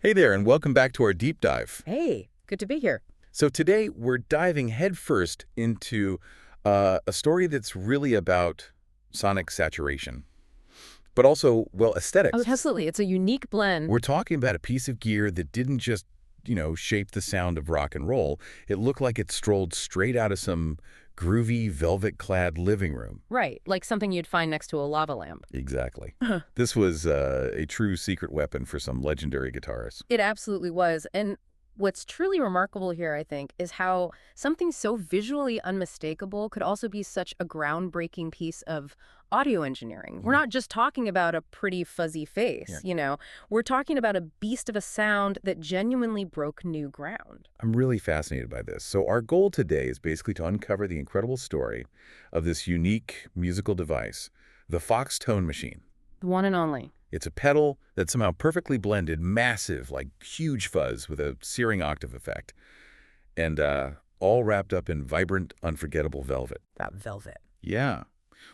Hey there, and welcome back to our deep dive. Hey, good to be here. So today we're diving headfirst into a story that's really about sonic saturation, but also, well, Oh, aesthetics. absolutely. It's a unique blend. We're talking about a piece of gear that didn't just, shape the sound of rock and roll. It looked like it strolled straight out of some groovy, velvet-clad living room. Right, like something you'd find next to a lava lamp. Exactly. This was a true secret weapon for some legendary guitarists. It absolutely was. And what's truly remarkable here, I think, is how something so visually unmistakable could also be such a groundbreaking piece of audio engineering. We're not just talking about a pretty fuzzy face, Yeah. We're talking about a beast of a sound that genuinely broke new ground. I'm really fascinated by this. So our goal today is basically to uncover the incredible story of this unique musical device, the Foxx tone machine. The one and only. It's a pedal that somehow perfectly blended massive, like huge fuzz with a searing octave effect, and all wrapped up in vibrant, unforgettable velvet. That velvet. Yeah.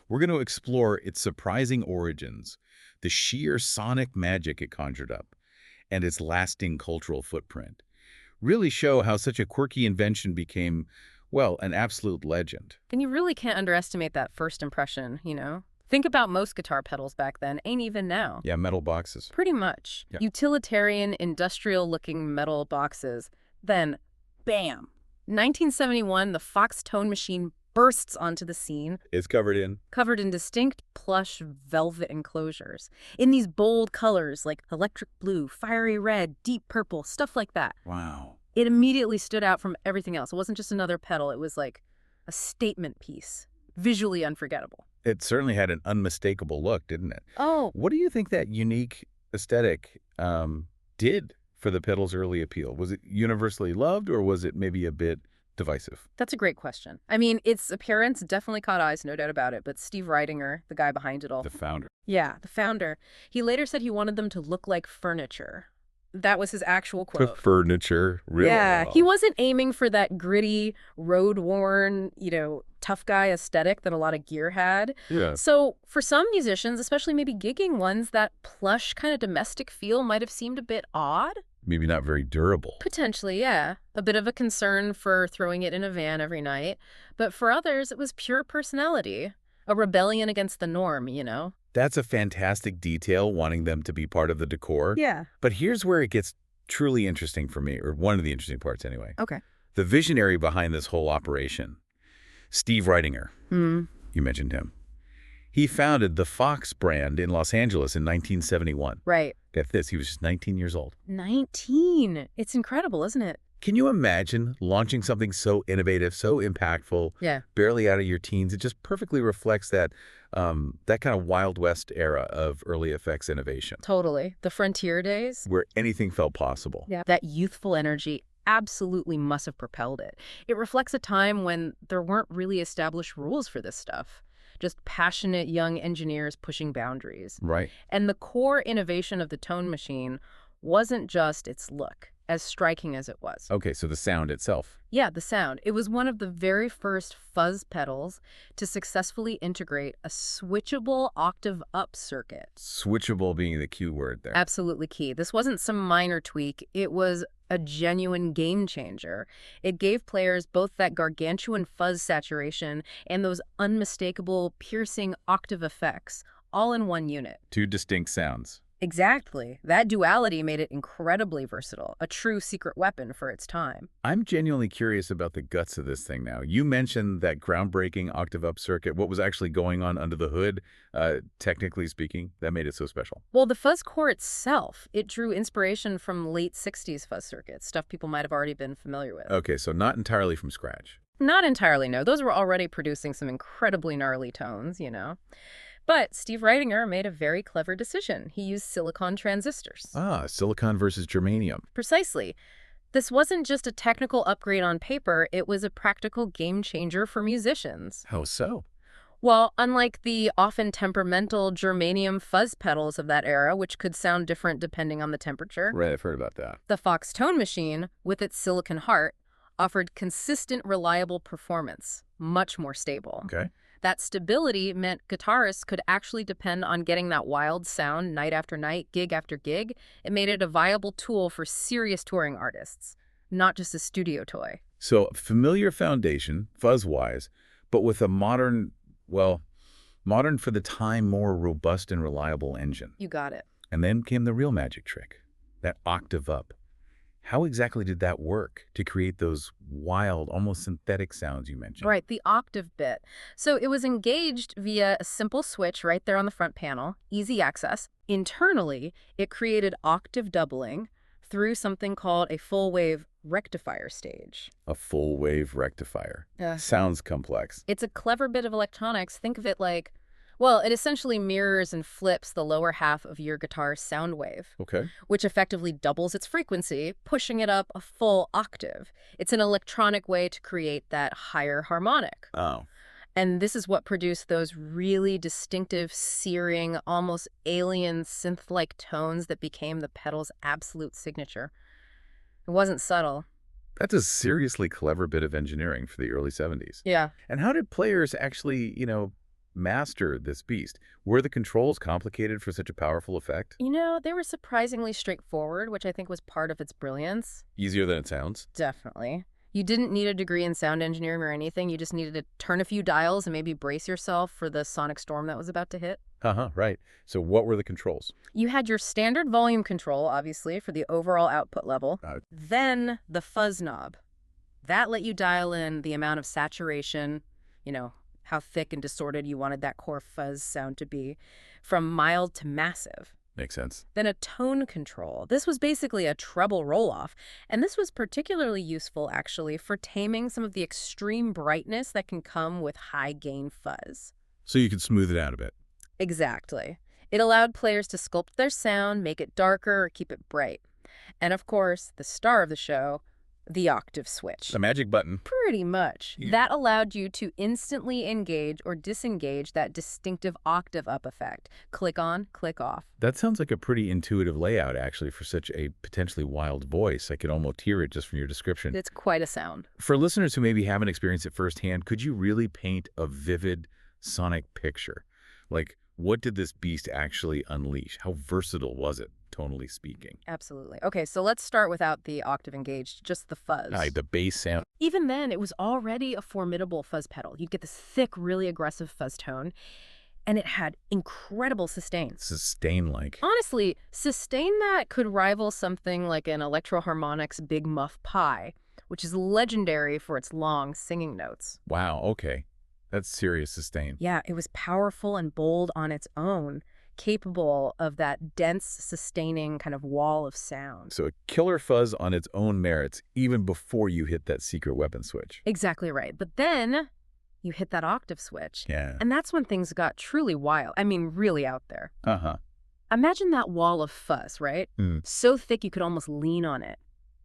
We're going to explore its surprising origins, the sheer sonic magic it conjured up, and its lasting cultural footprint. Really show how such a quirky invention became, well, an absolute legend. And you really can't underestimate that first impression. Think about most guitar pedals back then, ain't even now. Yeah, metal boxes. Pretty much. Yeah. Utilitarian, industrial-looking metal boxes. Then, bam! 1971, the Foxx tone machine bursts onto the scene, It's covered in. covered in distinct plush velvet enclosures. In these bold colors like electric blue, fiery red, deep purple, stuff like that. Wow. It immediately stood out from everything else. It wasn't just another pedal. It was like a statement piece. Visually unforgettable. It certainly had an unmistakable look, didn't it? Oh, What do you think that unique aesthetic did for the pedal's early appeal? Was it universally loved, or was it maybe a bit divisive? that's a great question. I mean, its appearance definitely caught eyes, no doubt about it, but Steve Reidinger, the guy behind it all. The founder. Yeah, the founder. He later said he wanted them to look like furniture. That was his actual The quote. furniture, really? Yeah, he wasn't aiming for that gritty, road-worn, tough guy aesthetic that a lot of gear had. Yeah. So for some musicians, especially maybe gigging ones, that plush kind of domestic feel might have seemed a bit odd. Maybe not very durable. Potentially, yeah. A bit of a concern for throwing it in a van every night. But for others, it was pure personality. A rebellion against the norm. That's a fantastic detail, wanting them to be part of the decor. Yeah. But here's where it gets truly interesting for me, or one of the interesting parts anyway. Okay. The visionary behind this whole operation, Steve Reidinger. Hmm. You mentioned him. He founded the Foxx brand in Los Angeles in 1971. Right. Get this, he was just 19 years old. 19. It's incredible, isn't it? Can you imagine launching something so innovative, so impactful, Yeah. barely out of your teens? It just perfectly reflects that kind of Wild West era of early effects innovation, Totally. The frontier days. where anything felt possible. Yeah. That youthful energy absolutely must have propelled it. It reflects a time when there weren't really established rules for this stuff. Just passionate young engineers pushing boundaries. Right. And the core innovation of the tone machine wasn't just its look, as striking as it was. Okay, so the sound itself. Yeah, the sound. It was one of the very first fuzz pedals to successfully integrate a switchable octave-up circuit. Switchable being the key word there. Absolutely key. This wasn't some minor tweak. It was a genuine game changer. It gave players both that gargantuan fuzz saturation and those unmistakable piercing octave effects, all in one unit. Two distinct sounds. Exactly. That duality made it incredibly versatile, a true secret weapon for its time. I'm genuinely curious about the guts of this thing now. You mentioned that groundbreaking octave-up circuit. What was actually going on under the hood, technically speaking, that made it so special? Well, the fuzz core itself, it drew inspiration from late 60s fuzz circuits, stuff people might have already been familiar with. Okay, so not entirely from scratch. Not entirely, no. Those were already producing some incredibly gnarly tones. But Steve Reidinger made a very clever decision. He used silicon transistors. Ah, silicon versus germanium. Precisely. This wasn't just a technical upgrade on paper, it was a practical game changer for musicians. How so? Well, unlike the often temperamental germanium fuzz pedals of that era, which could sound different depending on the temperature, Right, I've heard about that. the Foxx tone machine, with its silicon heart, offered consistent, reliable performance, much more stable. Okay. That stability meant guitarists could actually depend on getting that wild sound night after night, gig after gig. It made it a viable tool for serious touring artists, not just a studio toy. So familiar foundation, fuzz-wise, but with a modern, well, modern for the time, more robust and reliable engine. You got it. And then came the real magic trick, that octave up. How exactly did that work to create those wild, almost synthetic sounds you mentioned? Right, the octave bit. So it was engaged via a simple switch right there on the front panel, easy access. Internally, it created octave doubling through something called a full-wave rectifier stage. A full-wave rectifier. Yeah. Sounds complex. It's a clever bit of electronics. Think of it like, well, it essentially mirrors and flips the lower half of your guitar's sound wave, Okay. which effectively doubles its frequency, pushing it up a full octave. It's an electronic way to create that higher harmonic. Oh. And this is what produced those really distinctive, searing, almost alien synth-like tones that became the pedal's absolute signature. It wasn't subtle. That's a seriously clever bit of engineering for the early 70s. Yeah. And how did players actually, master this beast? Were the controls complicated for such a powerful effect? They were surprisingly straightforward, which I think was part of its brilliance. Easier than it sounds? Definitely. You didn't need a degree in sound engineering or anything. You just needed to turn a few dials and maybe brace yourself for the sonic storm that was about to hit. Uh-huh, right. So what were the controls? You had your standard volume control, obviously, for the overall output level. Then the fuzz knob. That let you dial in the amount of saturation, how thick and distorted you wanted that core fuzz sound to be, from mild to massive. Makes sense. Then a tone control. This was basically a treble roll-off, and this was particularly useful, actually, for taming some of the extreme brightness that can come with high-gain fuzz. So you could smooth it out a bit. Exactly. It allowed players to sculpt their sound, make it darker, or keep it bright. And of course, the star of the show, the octave switch. The magic button. Pretty much. Yeah. That allowed you to instantly engage or disengage that distinctive octave up effect. Click on, click off. That sounds like a pretty intuitive layout, actually, for such a potentially wild voice. I could almost hear it just from your description. It's quite a sound. For listeners who maybe haven't experienced it firsthand, could you really paint a vivid sonic picture? Like, what did this beast actually unleash? How versatile was it, tonally speaking? Absolutely. Okay, so let's start without the octave engaged, just the fuzz. The bass sound. Even then, it was already a formidable fuzz pedal. You'd get this thick, really aggressive fuzz tone, and it had incredible sustain. Sustain-like. Honestly, sustain that could rival something like an Electro-Harmonix Big Muff Pi, which is legendary for its long singing notes. Wow, okay. That's serious sustain. Yeah, it was powerful and bold on its own, capable of that dense, sustaining kind of wall of sound. So a killer fuzz on its own merits, even before you hit that secret weapon switch. Exactly right. But then you hit that octave switch. Yeah. And that's when things got truly wild. I mean, really out there. Uh-huh. Imagine that wall of fuzz, right? So thick you could almost lean on it.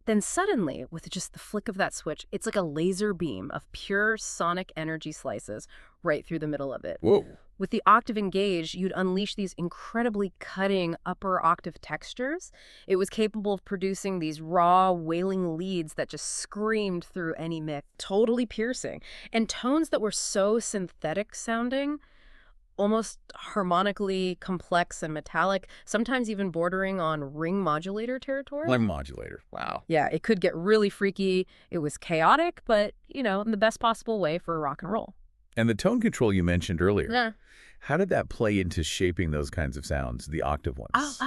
Then suddenly, with just the flick of that switch, it's like a laser beam of pure sonic energy slices right through the middle of it. Whoa. With the octave engaged, you'd unleash these incredibly cutting upper octave textures. It was capable of producing these raw, wailing leads that just screamed through any mix, totally piercing. And tones that were so synthetic sounding, almost harmonically complex and metallic, sometimes even bordering on ring modulator territory. Ring modulator. Wow. Yeah, it could get really freaky. It was chaotic, but, in the best possible way for rock and roll. And the tone control you mentioned earlier. Yeah. How did that play into shaping those kinds of sounds, the octave ones?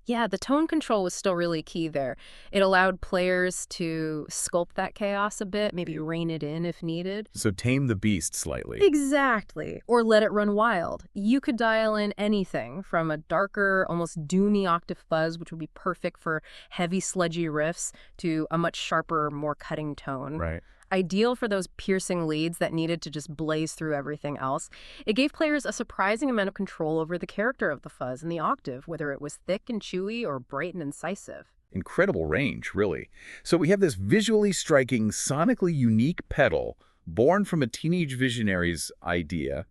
Yeah, the tone control was still really key there. It allowed players to sculpt that chaos a bit, maybe rein it in if needed. So tame the beast slightly. Exactly. Or let it run wild. You could dial in anything from a darker, almost doony octave fuzz, which would be perfect for heavy, sludgy riffs, to a much sharper, more cutting tone. Right. Ideal for those piercing leads that needed to just blaze through everything else. It gave players a surprising amount of control over the character of the fuzz and the octave, whether it was thick and chewy or bright and incisive. Incredible range, really. So we have this visually striking, sonically unique pedal born from a teenage visionary's idea.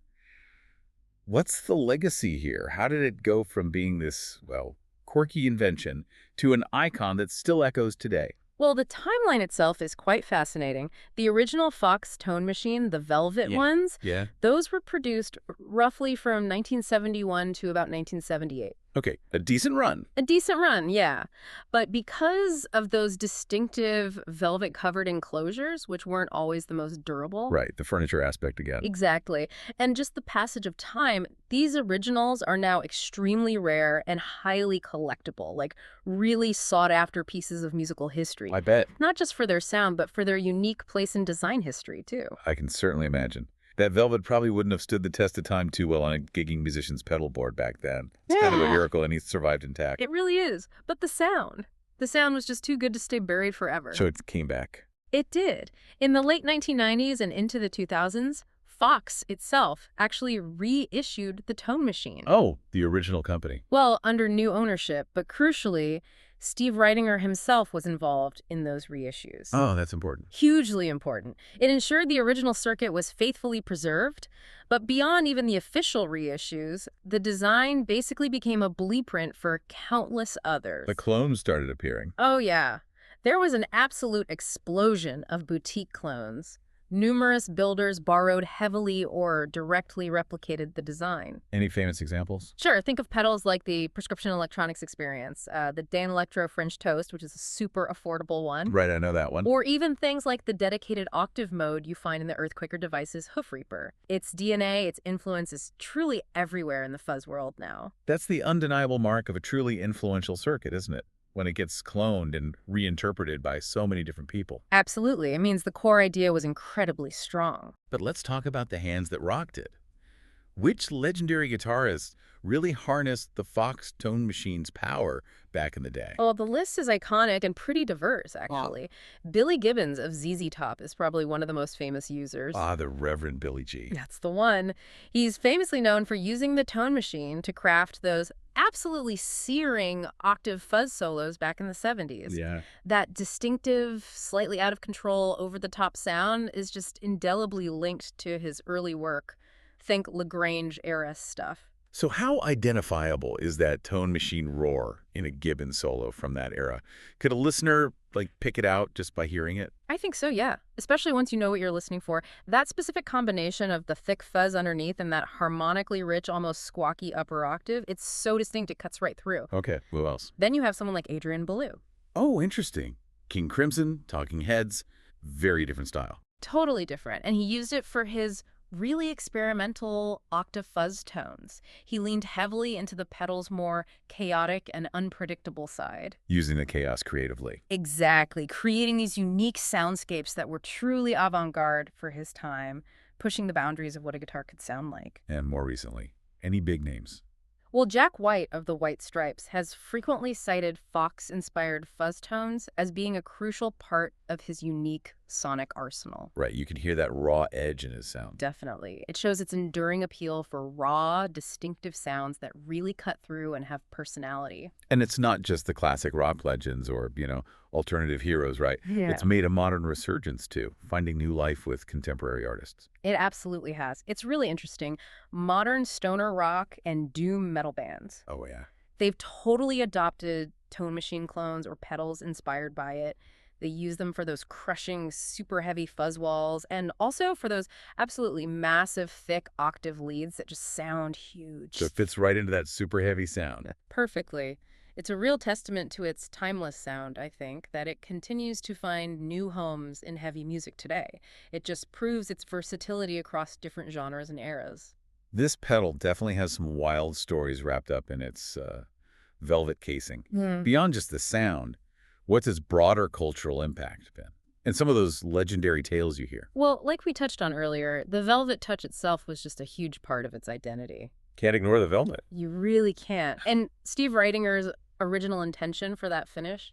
What's the legacy here? How did it go from being this, quirky invention to an icon that still echoes today? Well, the timeline itself is quite fascinating. The original Fox tone machine, the Velvet Yeah. ones, Yeah. those were produced roughly from 1971 to about 1978. Okay, a decent run. A decent run, yeah. But because of those distinctive velvet-covered enclosures, which weren't always the most durable, Right, the furniture aspect again. exactly, and just the passage of time, these originals are now extremely rare and highly collectible, like really sought-after pieces of musical history. I bet. Not just for their sound, but for their unique place in design history, too. I can certainly imagine. That velvet probably wouldn't have stood the test of time too well on a gigging musician's pedal board back then. It's kind of a Yeah. miracle and he survived intact. It really is. But the sound. The sound was just too good to stay buried forever. So it came back. It did. In the late 1990s and into the 2000s, Fox itself actually reissued the Tone Machine. Oh, the original company. Well, under new ownership, but crucially, Steve Reidinger himself was involved in those reissues. Oh, that's important. Hugely important. It ensured the original circuit was faithfully preserved, but beyond even the official reissues, the design basically became a blueprint for countless others. The clones started appearing. Oh, yeah. There was an absolute explosion of boutique clones. Numerous builders borrowed heavily or directly replicated the design. Any famous examples? Sure, think of pedals like the Prescription Electronics Experience, the Dan Electro French Toast, which is a super affordable one, Right, I know that one. or even things like the dedicated octave mode you find in the Earthquaker Devices Hoof Reaper. Its DNA, its influence is truly everywhere in the fuzz world now. That's the undeniable mark of a truly influential circuit, isn't it? When it gets cloned and reinterpreted by so many different people. Absolutely. It means the core idea was incredibly strong. But let's talk about the hands that rocked it. Which legendary guitarist really harnessed the Fox tone machine's power back in the day? Well, the list is iconic and pretty diverse, actually. Billy Gibbons of ZZ Top is probably one of the most famous users. Ah, the Reverend Billy G. That's the one. He's famously known for using the tone machine to craft those absolutely searing octave fuzz solos back in the 70s. Yeah. That distinctive, slightly out of control, over-the-top sound is just indelibly linked to his early work. Think Lagrange-era stuff. So how identifiable is that tone machine roar in a Gibbons solo from that era? Could a listener, pick it out just by hearing it? I think so, yeah. Especially once you know what you're listening for. That specific combination of the thick fuzz underneath and that harmonically rich, almost squawky upper octave, it's so distinct it cuts right through. Okay, who else? Then you have someone like Adrian Belew. Oh, interesting. King Crimson, Talking Heads, very different style. Totally different. And he used it for his really experimental octave fuzz tones. He leaned heavily into the pedal's more chaotic and unpredictable side. Using the chaos creatively. Exactly, creating these unique soundscapes that were truly avant-garde for his time, pushing the boundaries of what a guitar could sound like. And more recently, any big names? Well, Jack White of the White Stripes has frequently cited Fox-inspired fuzz tones as being a crucial part of his unique sonic arsenal. Right, you can hear that raw edge in his sound. Definitely. It shows its enduring appeal for raw, distinctive sounds that really cut through and have personality. And it's not just the classic rock legends or, alternative heroes, right? Yeah. It's made a modern resurgence, too, finding new life with contemporary artists. It absolutely has. It's really interesting. Modern stoner rock and doom metal bands. Oh, yeah. They've totally adopted tone machine clones or pedals inspired by it. They use them for those crushing, super heavy fuzz walls and also for those absolutely massive, thick octave leads that just sound huge. So it fits right into that super heavy sound. Perfectly. It's a real testament to its timeless sound, I think, that it continues to find new homes in heavy music today. It just proves its versatility across different genres and eras. This pedal definitely has some wild stories wrapped up in its velvet casing. Beyond just the sound, what's its broader cultural impact been? And some of those legendary tales you hear. Well, like we touched on earlier, the velvet touch itself was just a huge part of its identity. Can't ignore the velvet. You really can't. And Steve Reidinger's original intention for that finish,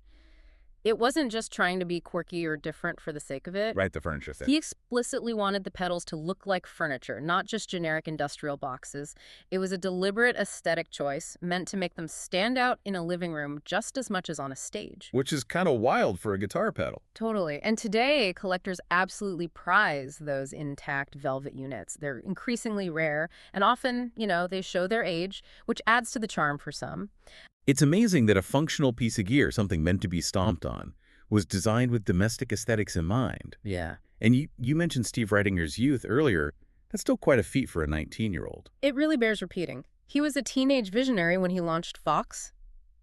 it wasn't just trying to be quirky or different for the sake of it. Right, the furniture thing. He explicitly wanted the pedals to look like furniture, not just generic industrial boxes. It was a deliberate aesthetic choice meant to make them stand out in a living room just as much as on a stage. Which is kind of wild for a guitar pedal. Totally. And today, collectors absolutely prize those intact velvet units. They're increasingly rare, and often, they show their age, which adds to the charm for some. It's amazing that a functional piece of gear, something meant to be stomped on, was designed with domestic aesthetics in mind. Yeah. And you mentioned Steve Reidinger's youth earlier. That's still quite a feat for a 19-year-old. It really bears repeating. He was a teenage visionary when he launched Foxx.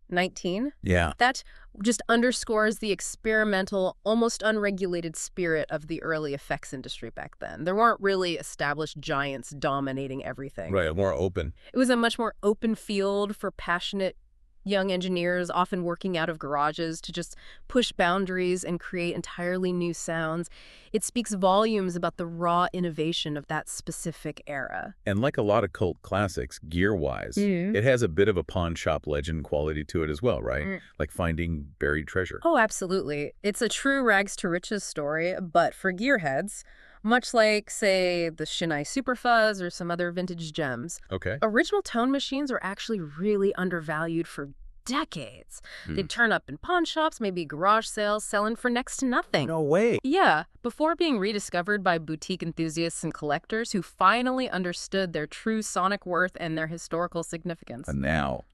19. Yeah. That just underscores the experimental, almost unregulated spirit of the early effects industry back then. There weren't really established giants dominating everything. Right, more open. It was a much more open field for passionate young engineers, often working out of garages to just push boundaries and create entirely new sounds. It speaks volumes about the raw innovation of that specific era. And like a lot of cult classics, gear-wise, it has a bit of a pawn shop legend quality to it as well, right? Like finding buried treasure. Oh, absolutely. It's a true rags to riches story, but for gearheads, much like, say, the Shinai Superfuzz or some other vintage gems. Okay. Original tone machines are actually really undervalued for decades. They'd turn up in pawn shops, maybe garage sales, selling for next to nothing. No way. Yeah, before being rediscovered by boutique enthusiasts and collectors who finally understood their true sonic worth and their historical significance. And now.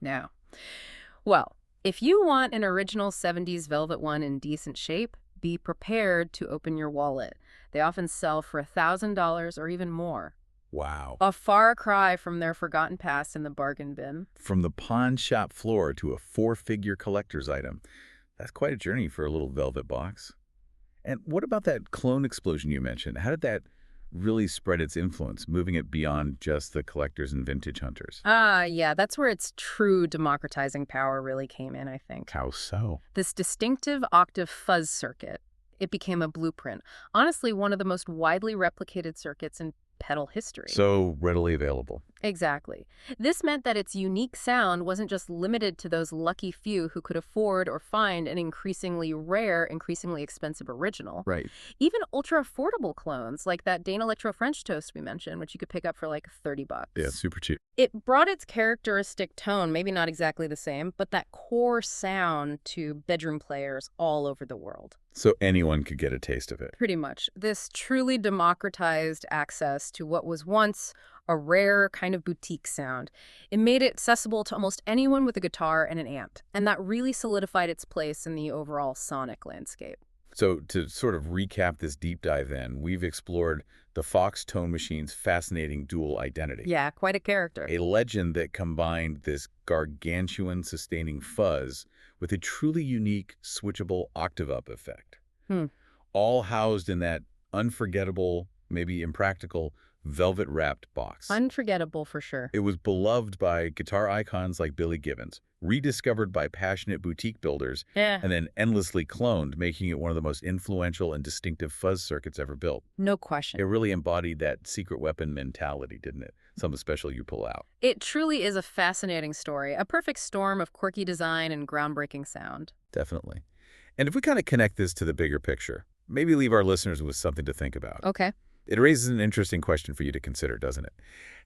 Well, if you want an original 70s Velvet One in decent shape, be prepared to open your wallet. They often sell for $1,000 or even more. Wow. A far cry from their forgotten past in the bargain bin. From the pawn shop floor to a four-figure collector's item. That's quite a journey for a little velvet box. And what about that clone explosion you mentioned? How did that really spread its influence, moving it beyond just the collectors and vintage hunters? Yeah, that's where its true democratizing power really came in, I think. How so? This distinctive octave fuzz circuit, it became a blueprint. Honestly, one of the most widely replicated circuits in pedal history. So readily available. Exactly. This meant that its unique sound wasn't just limited to those lucky few who could afford or find an increasingly rare, increasingly expensive original. Right. Even ultra-affordable clones, like that Dane Electro French Toast we mentioned, which you could pick up for like $30. Yeah, super cheap. It brought its characteristic tone, maybe not exactly the same, but that core sound to bedroom players all over the world. So anyone could get a taste of it. Pretty much. This truly democratized access to what was once a rare kind of boutique sound. It made it accessible to almost anyone with a guitar and an amp, and that really solidified its place in the overall sonic landscape. So to sort of recap this deep dive then, we've explored the Foxx Tone Machine's fascinating dual identity. Yeah, quite a character. A legend that combined this gargantuan sustaining fuzz with a truly unique switchable octave-up effect. All housed in that unforgettable, maybe impractical, velvet-wrapped box. Unforgettable for sure. It was beloved by guitar icons like Billy Gibbons, rediscovered by passionate boutique builders, and then endlessly cloned, making it one of the most influential and distinctive fuzz circuits ever built. No question. It really embodied that secret weapon mentality, didn't it? Something special you pull out. It truly is a fascinating story, a perfect storm of quirky design and groundbreaking sound. Definitely. And if we kind of connect this to the bigger picture, maybe leave our listeners with something to think about. Okay. It raises an interesting question for you to consider, doesn't it?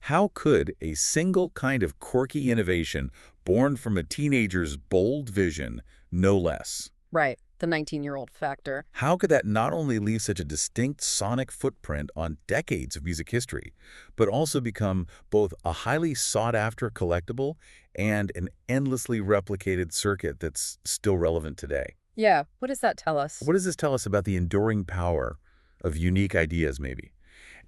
How could a single kind of quirky innovation born from a teenager's bold vision, no less? Right. The 19-year-old factor. How could that not only leave such a distinct sonic footprint on decades of music history, but also become both a highly sought-after collectible and an endlessly replicated circuit that's still relevant today? Yeah. What does that tell us? What does this tell us about the enduring power of unique ideas, maybe,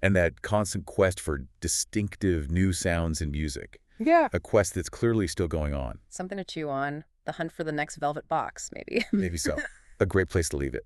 and that constant quest for distinctive new sounds in music? Yeah. A quest that's clearly still going on. Something to chew on. The hunt for the next velvet box, maybe. Maybe so. A great place to leave it.